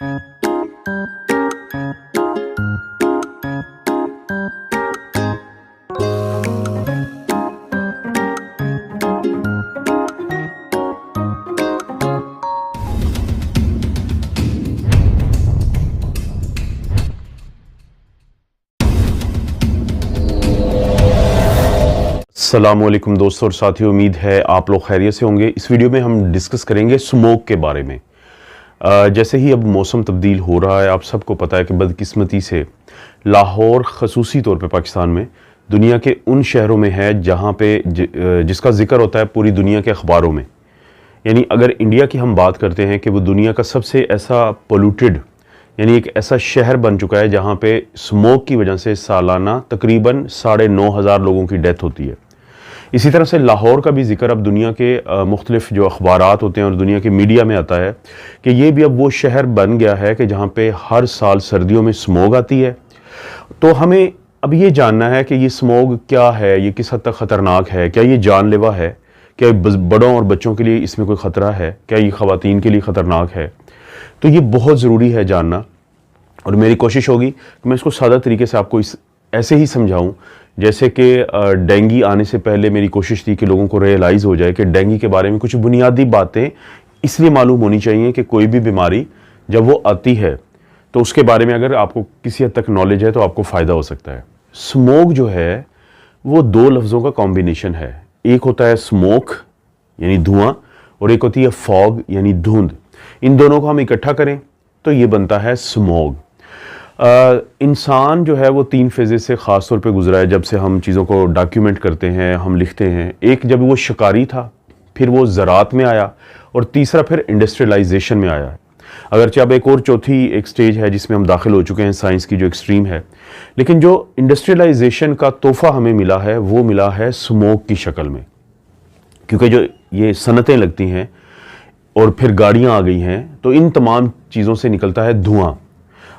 अस्सलामुअलैकुम दोस्तों और साथियों, उम्मीद है आप लोग खैरियत से होंगे। इस वीडियो में हम डिस्कस करेंगे स्मोक के बारे में। जैसे ही अब मौसम तब्दील हो रहा है, आप सबको पता है कि बदकिस्मती से लाहौर खसूसी तौर पे पाकिस्तान में दुनिया के उन शहरों में है जहाँ पे जिसका जिक्र होता है पूरी दुनिया के अखबारों में। यानी अगर इंडिया की हम बात करते हैं कि वो दुनिया का सबसे ऐसा पोल्यूटेड यानी एक ऐसा शहर बन चुका है जहाँ पे स्मोक की वजह से सालाना तकरीबन 9,500 लोगों की डेथ होती है। इसी तरह से लाहौर का भी जिक्र अब दुनिया के मुख्तलिफ जो अखबारात होते हैं और दुनिया के मीडिया में आता है कि ये भी अब वो शहर बन गया है कि जहाँ पे हर साल सर्दियों में स्मोग आती है। तो हमें अब ये जानना है कि ये स्मोग क्या है, ये किस हद तक ख़तरनाक है, क्या ये जानलेवा है, क्या बड़ों और बच्चों के लिए इसमें कोई ख़तरा है, क्या ये ख़वातीन के लिए ख़तरनाक है। तो ये बहुत ज़रूरी है जानना, और मेरी कोशिश होगी कि मैं इसको सादा तरीके से आपको ऐसे ही समझाऊं जैसे कि डेंगू आने से पहले मेरी कोशिश थी कि लोगों को रियलाइज़ हो जाए कि डेंगू के बारे में कुछ बुनियादी बातें इसलिए मालूम होनी चाहिए कि कोई भी बीमारी जब वो आती है तो उसके बारे में अगर आपको किसी हद तक नॉलेज है तो आपको फ़ायदा हो सकता है। स्मोक जो है वो दो लफ्ज़ों का कॉम्बिनेशन है। एक होता है स्मोक यानी धुआं, और एक होती है फॉग यानी धुंध। इन दोनों को हम इकट्ठा करें तो ये बनता है स्मोग। इंसान जो है वो 3 फेजेस से ख़ास तौर पे गुजरा है जब से हम चीज़ों को डॉक्यूमेंट करते हैं, हम लिखते हैं। एक जब वो शिकारी था, फिर वो ज़राअत में आया, और तीसरा फिर इंडस्ट्रियलाइजेशन में आया। अगरचे अब एक और चौथी एक स्टेज है जिसमें हम दाखिल हो चुके हैं, साइंस की जो एक्सट्रीम है। लेकिन जो इंडस्ट्रियलाइजेशन का तोहफ़ा हमें मिला है वो मिला है स्मोक की शक्ल में, क्योंकि जो ये सनतें लगती हैं और फिर गाड़ियाँ आ गई हैं, तो इन तमाम चीज़ों से निकलता है धुआं।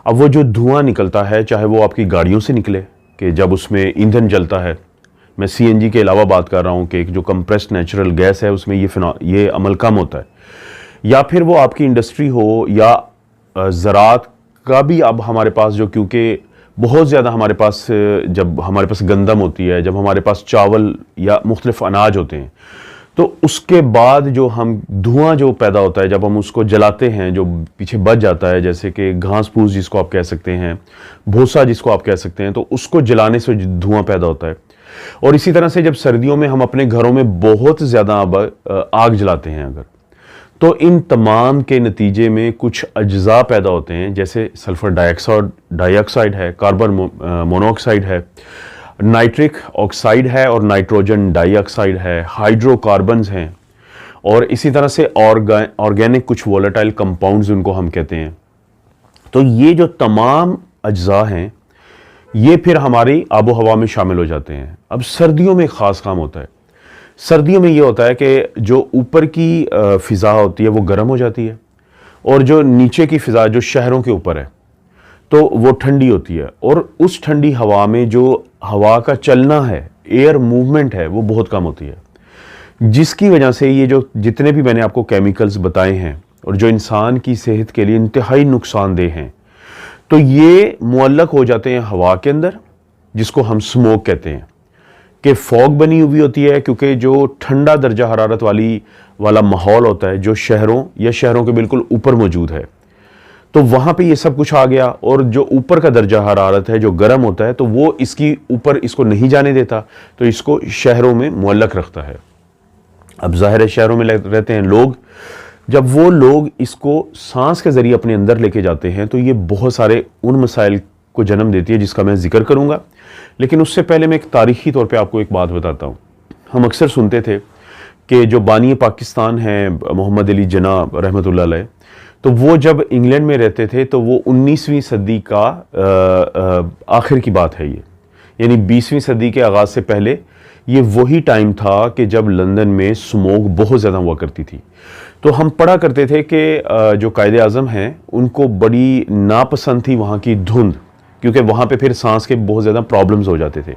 अब वो जो धुआं निकलता है, चाहे वो आपकी गाड़ियों से निकले कि जब उसमें ईंधन जलता है, मैं सीएनजी के अलावा बात कर रहा हूँ कि एक जो कंप्रेस्ड नेचुरल गैस है उसमें ये अमल कम होता है, या फिर वो आपकी इंडस्ट्री हो या ज़राअत का भी। अब हमारे पास जो, क्योंकि बहुत ज़्यादा हमारे पास जब हमारे पास गंदम होती है, जब हमारे पास चावल या मुख्तलिफ अनाज होते हैं, तो उसके बाद जो हम धुआं जो पैदा होता है जब हम उसको जलाते हैं, जो पीछे बच जाता है, जैसे कि घास फूस जिसको आप कह सकते हैं, भूसा जिसको आप कह सकते हैं, तो उसको जलाने से धुआं पैदा होता है। और इसी तरह से जब सर्दियों में हम अपने घरों में बहुत ज़्यादा आग जलाते हैं अगर, तो इन तमाम के नतीजे में कुछ अज्जा पैदा होते हैं, जैसे सल्फ़र डाइऑक्साइड है, कार्बन मोनोऑक्साइड है, नाइट्रिक ऑक्साइड है, और नाइट्रोजन डाइऑक्साइड है, हाइड्रोकार्बन्स हैं, और इसी तरह से ऑर्गेनिक कुछ वोलेटाइल कंपाउंड्स उनको हम कहते हैं। तो ये जो तमाम अज्जा हैं ये फिर हमारी आबो हवा में शामिल हो जाते हैं। अब सर्दियों में ख़ास काम होता है। सर्दियों में ये होता है कि जो ऊपर की फ़िज़ा होती है वो गर्म हो जाती है, और जो नीचे की फ़िज़ा जो शहरों के ऊपर है तो वो ठंडी होती है, और उस ठंडी हवा में जो हवा का चलना है, एयर मूवमेंट है, वो बहुत कम होती है, जिसकी वजह से ये जो जितने भी मैंने आपको केमिकल्स बताए हैं और जो इंसान की सेहत के लिए इंतहाई नुकसानदेह हैं, तो ये मुअल्लक हो जाते हैं हवा के अंदर, जिसको हम स्मोक कहते हैं। कि फॉग बनी हुई होती है, क्योंकि जो ठंडा दर्जा हरारत वाला माहौल होता है जो शहरों या शहरों के बिल्कुल ऊपर मौजूद है, तो वहाँ पे ये सब कुछ आ गया, और जो ऊपर का दर्जा हरारत है जो गर्म होता है, तो वो इसकी ऊपर इसको नहीं जाने देता, तो इसको शहरों में मुअल्लक रखता है। अब ज़ाहिर है शहरों में रहते हैं लोग, जब वो लोग इसको सांस के ज़रिए अपने अंदर लेके जाते हैं तो ये बहुत सारे उन मसाइल को जन्म देती है जिसका मैं जिक्र करूँगा। लेकिन उससे पहले मैं एक तारीख़ी तौर पर आपको एक बात बताता हूँ। हम अक्सर सुनते थे कि जो बानी पाकिस्तान हैं मोहम्मद अली जिन्ना रहमतुल्लाह अलैह, तो वो जब इंग्लैंड में रहते थे तो वो 19वीं सदी का आखिर की बात है ये, यानी 20वीं सदी के आगाज़ से पहले ये वही टाइम था कि जब लंदन में स्मोक बहुत ज़्यादा हुआ करती थी। तो हम पढ़ा करते थे कि जो कायदे आज़म हैं उनको बड़ी नापसंद थी वहाँ की धुंध, क्योंकि वहाँ पे फिर सांस के बहुत ज़्यादा प्रॉब्लम्स हो जाते थे।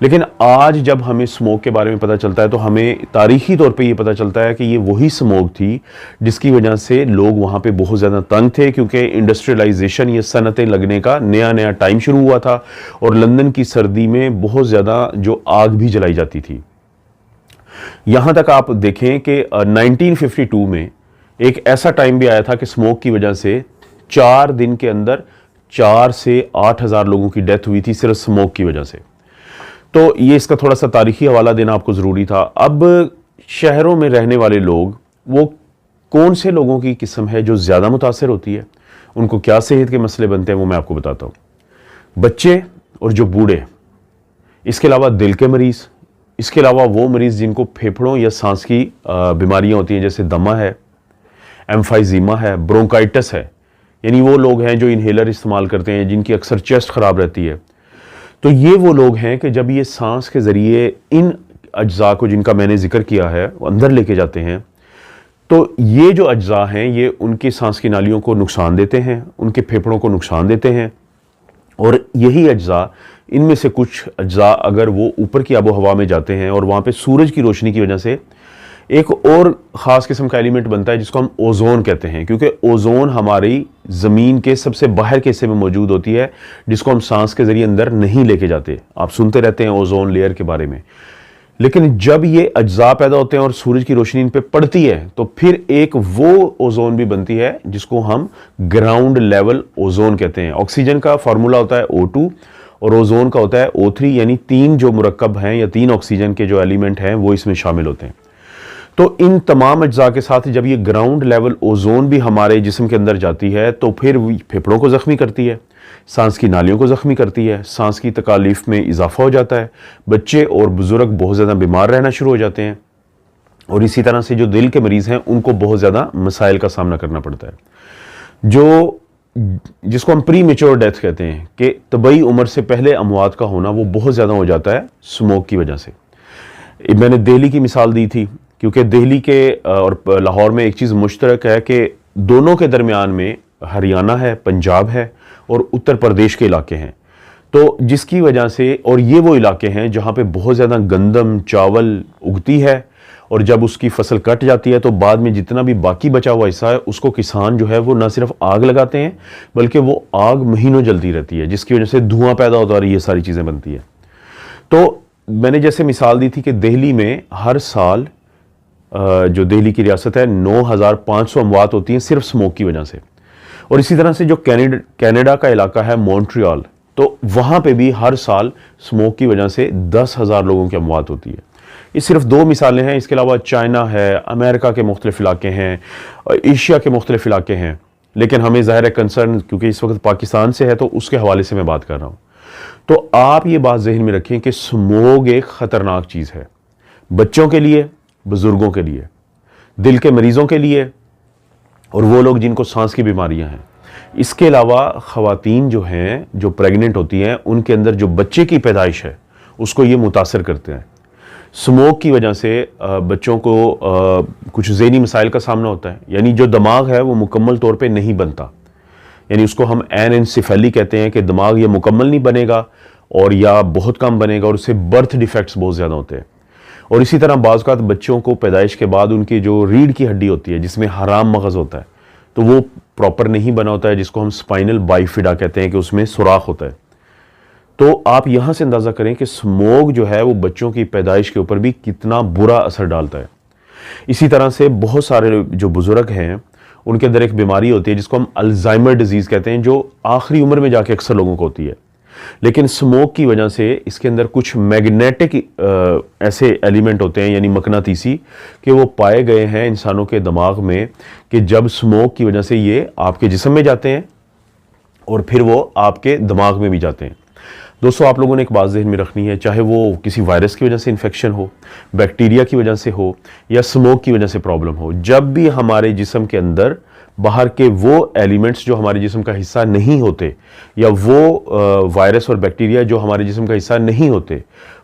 लेकिन आज जब हमें स्मोक के बारे में पता चलता है तो हमें तारीखी तौर पे ये पता चलता है कि ये वही स्मोक थी जिसकी वजह से लोग वहाँ पे बहुत ज़्यादा तंग थे, क्योंकि इंडस्ट्रियलाइजेशन, ये सनतें लगने का नया नया टाइम शुरू हुआ था और लंदन की सर्दी में बहुत ज़्यादा जो आग भी जलाई जाती थी। यहाँ तक आप देखें कि 1952 में एक ऐसा टाइम भी आया था कि स्मोक की वजह से 4 दिन के अंदर 4 से 8 हज़ार लोगों की डेथ हुई थी सिर्फ स्मोक की वजह से। तो ये इसका थोड़ा सा तारीखी हवाला देना आपको ज़रूरी था। अब शहरों में रहने वाले लोग, वो कौन से लोगों की किस्म है जो ज़्यादा मुतासर होती है, उनको क्या सेहत के मसले बनते हैं, वो मैं आपको बताता हूँ। बच्चे और जो बूढ़े, इसके अलावा दिल के मरीज़, इसके अलावा वो मरीज़ जिनको फेफड़ों या सांस की बीमारियाँ होती हैं, जैसे दमा है, एम्फाइजीमा है, ब्रोंकाइटिस है, यानी वो लोग हैं जो इन्हेलर इस्तेमाल करते हैं, जिनकी अक्सर चेस्ट ख़राब रहती है। तो ये वो लोग हैं कि जब ये सांस के ज़रिए इन अज्जा को, जिनका मैंने जिक्र किया है, वो अंदर लेके जाते हैं, तो ये जो अज्जा हैं ये उनकी सांस की नालियों को नुकसान देते हैं, उनके फेफड़ों को नुकसान देते हैं। और यही अज्जा, इनमें से कुछ अज्जा अगर वो ऊपर की आबो हवा में जाते हैं और वहाँ पे सूरज की रोशनी की वजह से एक और ख़ास किस्म का एलिमेंट बनता है जिसको हम ओजोन कहते हैं, क्योंकि ओजोन हमारी ज़मीन के सबसे बाहर के हिस्से में मौजूद होती है, जिसको हम सांस के ज़रिए अंदर नहीं लेके जाते। आप सुनते रहते हैं ओजोन लेयर के बारे में। लेकिन जब ये अज्जा पैदा होते हैं और सूरज की रोशनी इन पे पड़ती है तो फिर एक वो ओजोन भी बनती है जिसको हम ग्राउंड लेवल ओजोन कहते हैं। ऑक्सीजन का फार्मूला होता है O2 और ओजोन का होता है O3, यानी 3 जो मुरक्कब हैं या 3 ऑक्सीजन के जो एलिमेंट हैं वो इसमें शामिल होते हैं। तो इन तमाम अज्जा के साथ जब ये ग्राउंड लेवल ओजोन भी हमारे जिस्म के अंदर जाती है तो फिर फेफड़ों को ज़ख्मी करती है, सांस की नालियों को ज़ख्मी करती है, सांस की तकालीफ में इजाफा हो जाता है, बच्चे और बुजुर्ग बहुत ज़्यादा बीमार रहना शुरू हो जाते हैं, और इसी तरह से जो दिल के मरीज़ हैं उनको बहुत ज़्यादा मसाइल का सामना करना पड़ता है, जिसको हम प्री मेच्योर डेथ कहते हैं, कि तबई उम्र से पहले अमवात का होना वो बहुत ज़्यादा हो जाता है स्मोक की वजह से। मैंने दिल्ली की मिसाल दी थी, क्योंकि दिल्ली के और लाहौर में एक चीज़ मुश्तरक है कि दोनों के दरमियान में हरियाणा है, पंजाब है और उत्तर प्रदेश के इलाके हैं। तो जिसकी वजह से, और ये वो इलाके हैं जहाँ पे बहुत ज़्यादा गंदम, चावल उगती है, और जब उसकी फसल कट जाती है तो बाद में जितना भी बाकी बचा हुआ हिस्सा है उसको किसान जो है वो ना सिर्फ आग लगाते हैं बल्कि वो आग महीनों जलती रहती है, जिसकी वजह से धुआं पैदा होता है और ये सारी चीज़ें बनती है। तो मैंने जैसे मिसाल दी थी कि दिल्ली में हर साल जो दिल्ली की रियासत है 9,500 अमवात होती हैं सिर्फ स्मोक की वजह से। और इसी तरह से जो कनाडा का इलाका है मॉन्ट्रियल, तो वहाँ पे भी हर साल स्मोक की वजह से 10,000 लोगों की अमवात होती है। ये सिर्फ 2 मिसालें हैं, इसके अलावा चाइना है, अमेरिका के मुख्तलिफ इलाके हैं, एशिया के मुख्तलिफ इलाके हैं। लेकिन हमें ज़ाहिर है कंसर्न क्योंकि इस वक्त पाकिस्तान से है तो उसके हवाले से मैं बात कर रहा हूँ। तो आप ये बात जहन में रखें कि स्मोक एक ख़तरनाक चीज़ है, बच्चों के लिए, बुज़ुर्गों के लिए, दिल के मरीज़ों के लिए और वो लोग जिनको सांस की बीमारियां हैं। इसके अलावा ख़वातीन जो हैं, जो प्रेग्नेंट होती हैं, उनके अंदर जो बच्चे की पैदाइश है उसको ये मुतासर करते हैं। स्मोक की वजह से बच्चों को कुछ ज़हनी मसाइल का सामना होता है, यानी जो दिमाग है वो मुकम्मल तौर पे नहीं बनता, यानी उसको हम एनसेफेली कहते हैं कि दिमाग ये मुकम्मल नहीं बनेगा और या बहुत कम बनेगा, और उससे बर्थ डिफेक्ट्स बहुत ज़्यादा होते हैं। और इसी तरह बाज़ औक़ात बच्चों को पैदाइश के बाद उनकी जो रीढ़ की हड्डी होती है जिसमें हराम मगज़ होता है तो वो प्रॉपर नहीं बना होता है, जिसको हम स्पाइनल बाइफिडा कहते हैं कि उसमें सुराख होता है। तो आप यहाँ से अंदाज़ा करें कि स्मोक जो है वो बच्चों की पैदाइश के ऊपर भी कितना बुरा असर डालता है। इसी तरह से बहुत सारे जो बुज़ुर्ग हैं उनके अंदर एक बीमारी होती है जिसको हम अल्जाइमर डिजीज़ कहते हैं, जो आखिरी उम्र में जाके अक्सर लोगों को होती है। लेकिन स्मोक की वजह से इसके अंदर कुछ मैग्नेटिक ऐसे एलिमेंट होते हैं, यानी मकनातीसी, कि वो पाए गए हैं इंसानों के दिमाग में कि जब स्मोक की वजह से ये आपके जिस्म में जाते हैं और फिर वो आपके दिमाग में भी जाते हैं। दोस्तों, आप लोगों ने एक बात ज़हन में रखनी है, चाहे वो किसी वायरस की वजह से इन्फेक्शन हो, बैक्टीरिया की वजह से हो या स्मोक की वजह से प्रॉब्लम हो, जब भी हमारे जिस्म के अंदर बाहर के वो एलिमेंट्स जो हमारे जिस्म का हिस्सा नहीं होते, या वो वायरस और बैक्टीरिया जो हमारे जिस्म का हिस्सा नहीं होते,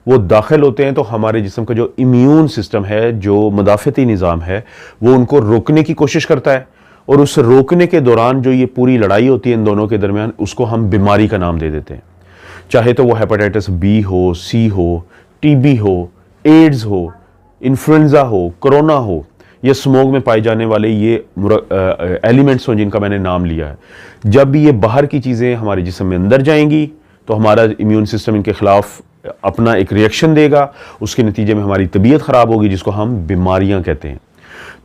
वो दाखिल होते हैं, तो हमारे जिस्म का जो इम्यून सिस्टम है, जो मदाफ़ती निज़ाम है, वो उनको रोकने की कोशिश करता है और उस रोकने के दौरान जो ये पूरी लड़ाई होती है इन दोनों के दरमियान, उसको हम बीमारी का नाम दे देते हैं। चाहे तो वो हेपेटाइटिस बी हो, सी हो, टीबी हो, एड्स हो, इन्फ्लुएंजा हो, कोरोना हो, या स्मोक में पाए जाने वाले ये एलिमेंट्स हो जिनका मैंने नाम लिया है। जब भी ये बाहर की चीज़ें हमारे जिस्म में अंदर जाएंगी तो हमारा इम्यून सिस्टम इनके खिलाफ अपना एक रिएक्शन देगा, उसके नतीजे में हमारी तबीयत ख़राब होगी, जिसको हम बीमारियां कहते हैं।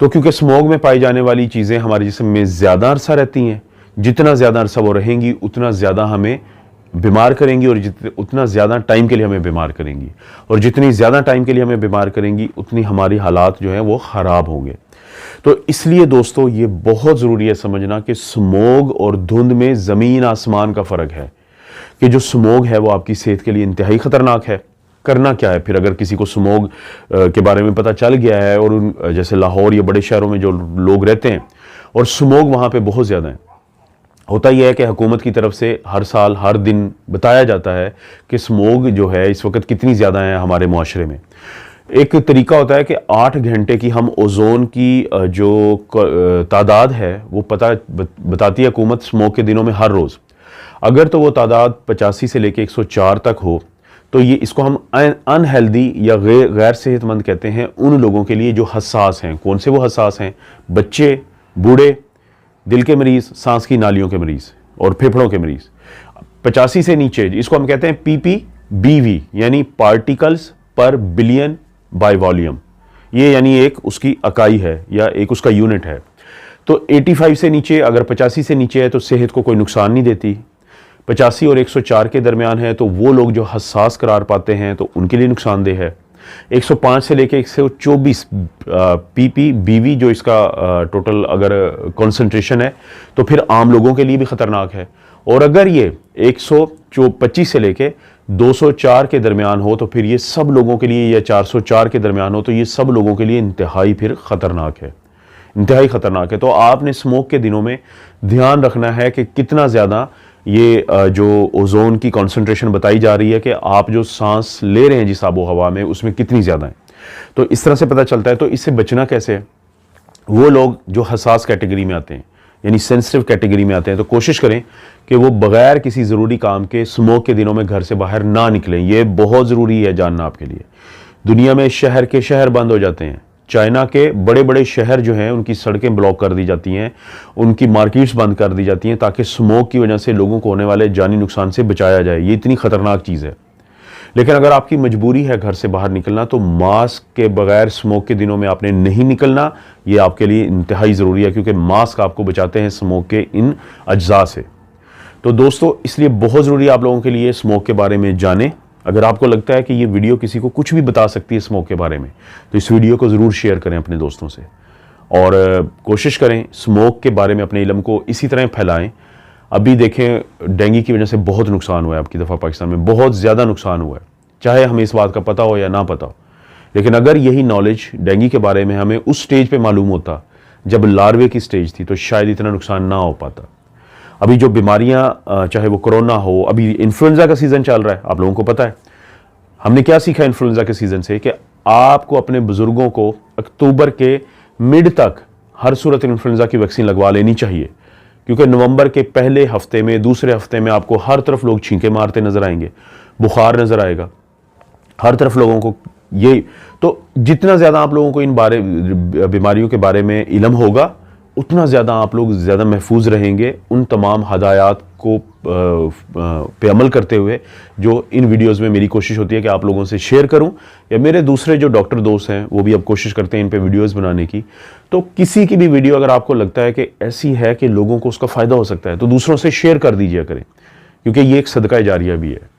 तो क्योंकि स्मोक में पाई जाने वाली चीज़ें हमारे जिस्म में ज़्यादा अरसा रहती हैं, जितना ज़्यादा अरसा वो रहेंगी उतना ज़्यादा हमें बीमार करेंगी, और उतना ज़्यादा टाइम के लिए हमें बीमार करेंगी, और जितनी ज़्यादा टाइम के लिए हमें बीमार करेंगी उतनी हमारी हालात जो हैं वो ख़राब होंगे। तो इसलिए दोस्तों ये बहुत ज़रूरी है समझना कि स्मोक और धुंध में ज़मीन आसमान का फ़र्क है, कि जो स्मोक है वो आपकी सेहत के लिए इंतहाई ख़तरनाक है। करना क्या है फिर अगर किसी को स्मोक के बारे में पता चल गया है, और उन जैसे लाहौर या बड़े शहरों में जो लोग रहते हैं और स्मोक वहाँ पे बहुत ज़्यादा है, होता यह है कि हुकूमत की तरफ से हर साल हर दिन बताया जाता है कि स्मोक जो है इस वक्त कितनी ज़्यादा है हमारे मुआशरे में। एक तरीका होता है कि 8 घंटे की हम ओजोन की जो तादाद है वो बताती है हुकूमत स्मोक के दिनों में हर रोज़। अगर तो वो तादाद 85 से लेकर 104 तक हो तो ये इसको हम अनहेल्दी या गैर सेहतमंद कहते हैं उन लोगों के लिए जो हसास हैं। कौन से वो हसास हैं? बच्चे, बूढ़े, दिल के मरीज़, सांस की नालियों के मरीज़ और फेफड़ों के मरीज़। 85 से नीचे इसको हम कहते हैं PPBV यानी पार्टिकल्स पर बिलियन बाय वॉल्यूम। ये यानी एक उसकी इकाई है या एक उसका यूनिट है। तो 85 से नीचे, अगर 85 से नीचे है तो सेहत को कोई नुकसान नहीं देती। 85 और 104 के दरमियान है तो वो लोग जो हसास करार पाते हैं तो उनके लिए नुकसानदेह है। 105 से लेकर 124 PPBV जो इसका टोटल अगर कॉन्सेंट्रेशन है तो फिर आम लोगों के लिए भी ख़तरनाक है। और अगर ये 125 से लेकर 204 के दरमियान हो तो फिर ये सब लोगों के लिए, या 404 के दरमियान हो तो ये सब लोगों के लिए इंतहाई फिर ख़तरनाक है, इंतहाई ख़तरनाक है। तो आपने स्मोक के दिनों में ध्यान रखना है कि कितना ज़्यादा ये जो ओजोन की कॉन्सेंट्रेशन बताई जा रही है कि आप जो सांस ले रहे हैं जिस आबो हवा में उसमें कितनी ज़्यादा है। तो इस तरह से पता चलता है। तो इससे बचना कैसे है? वो लोग जो हसास कैटेगरी में आते हैं यानी सेंसिटिव कैटेगरी में आते हैं तो कोशिश करें कि वो बगैर किसी ज़रूरी काम के स्मोक के दिनों में घर से बाहर ना निकलें। ये बहुत ज़रूरी है जानना आपके लिए। दुनिया में शहर के शहर बंद हो जाते हैं। चाइना के बड़े बड़े शहर जो हैं उनकी सड़कें ब्लॉक कर दी जाती हैं, उनकी मार्केट्स बंद कर दी जाती हैं ताकि स्मोक की वजह से लोगों को होने वाले जानी नुकसान से बचाया जाए। ये इतनी ख़तरनाक चीज़ है। लेकिन अगर आपकी मजबूरी है घर से बाहर निकलना तो मास्क के बगैर स्मोक के दिनों में आपने नहीं निकलना। ये आपके लिए इंतहाई ज़रूरी है क्योंकि मास्क आपको बचाते हैं स्मोक के इन अज्जा से। तो दोस्तों इसलिए बहुत ज़रूरी है आप लोगों के लिए स्मोक के बारे में जानें। अगर आपको लगता है कि ये वीडियो किसी को कुछ भी बता सकती है स्मोक के बारे में तो इस वीडियो को ज़रूर शेयर करें अपने दोस्तों से, और कोशिश करें स्मोक के बारे में अपने इल्म को इसी तरह फैलाएं। अभी देखें डेंगू की वजह से बहुत नुकसान हुआ है, आपकी दफ़ा पाकिस्तान में बहुत ज़्यादा नुकसान हुआ है, चाहे हमें इस बात का पता हो या ना पता हो। लेकिन अगर यही नॉलेज डेंगू के बारे में हमें उस स्टेज पे मालूम होता जब लार्वे की स्टेज थी तो शायद इतना नुकसान ना हो पाता। अभी जो बीमारियां चाहे वो कोरोना हो, अभी इन्फ्लुएंजा का सीज़न चल रहा है, आप लोगों को पता है। हमने क्या सीखा इन्फ्लुएंजा के सीज़न से कि आपको अपने बुज़ुर्गों को अक्टूबर के मिड तक हर सूरत इन्फ्लुएंजा की वैक्सीन लगवा लेनी चाहिए, क्योंकि नवंबर के पहले हफ्ते में, दूसरे हफ्ते में आपको हर तरफ लोग छींके मारते नजर आएंगे, बुखार नजर आएगा, हर तरफ लोगों को ये। तो जितना ज़्यादा आप लोगों को इन बीमारियों के बारे में इल्म होगा उतना ज़्यादा आप लोग ज़्यादा महफूज रहेंगे उन तमाम हदायत को पे अमल करते हुए जो इन वीडियोस में मेरी कोशिश होती है कि आप लोगों से शेयर करूं, या मेरे दूसरे जो डॉक्टर दोस्त हैं वो भी अब कोशिश करते हैं इन पे वीडियोस बनाने की। तो किसी की भी वीडियो अगर आपको लगता है कि ऐसी है कि लोगों को उसका फ़ायदा हो सकता है तो दूसरों से शेयर कर दीजिए करें, क्योंकि ये एक सदका जारिया भी है।